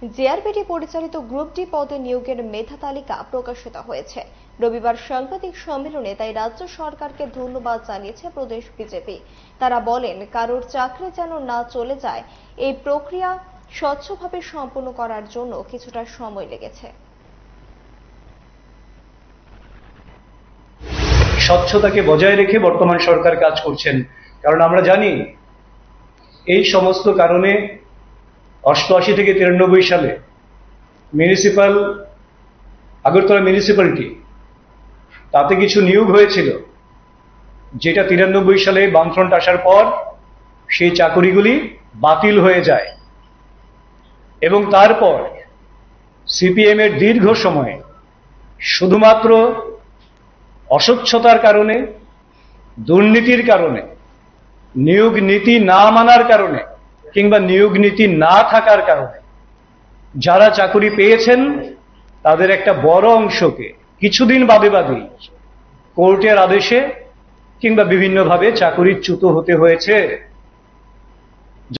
JRBT পরিচালিত group D পদে নিয়োগের মেধা তালিকা প্রকাশিত হয়েছে। রবিবার সাংবাদিক সম্মেলনে তাই রাজ্য সরকারকে ধন্যবাদ জানিয়েছে প্রদেশ বিজেপি। তারা বলেন, কারোর চাকরি যেন না চলে যায়, এই প্রক্রিয়া স্বচ্ছভাবে সম্পন্ন করার জন্য কিছুটা সময় লেগেছে। স্বচ্ছতাকে বজায় রেখে বর্তমান সরকার কাজ করছেন, কারণ আমরা জানি এই সমস্ত কারণে 88 থেকে 93 সালে আগরতলা মিউনিসিপ্যালিটি তাতে কিছু নিয়োগ হয়েছিল, যেটা 93 সালে বামফ্রন্ট আসার পর সেই চাকরিগুলি বাতিল হয়ে যায় এবং তারপর সিপিএম এর দীর্ঘ সময়ে শুধুমাত্র অস্বচ্ছতার কারণে, দুর্নীতির কারণে, নিয়োগ নীতি না মানার কারণে কিংবা নিয়োগ নীতি না থাকার কারণে যারা চাকরি পেয়েছেন তাদের একটা বড় অংশকে কিছুদিন বাদে বাদেই কোর্টের আদেশে কিংবা বিভিন্নভাবে চাকরিচ্যুত হতে হয়েছে।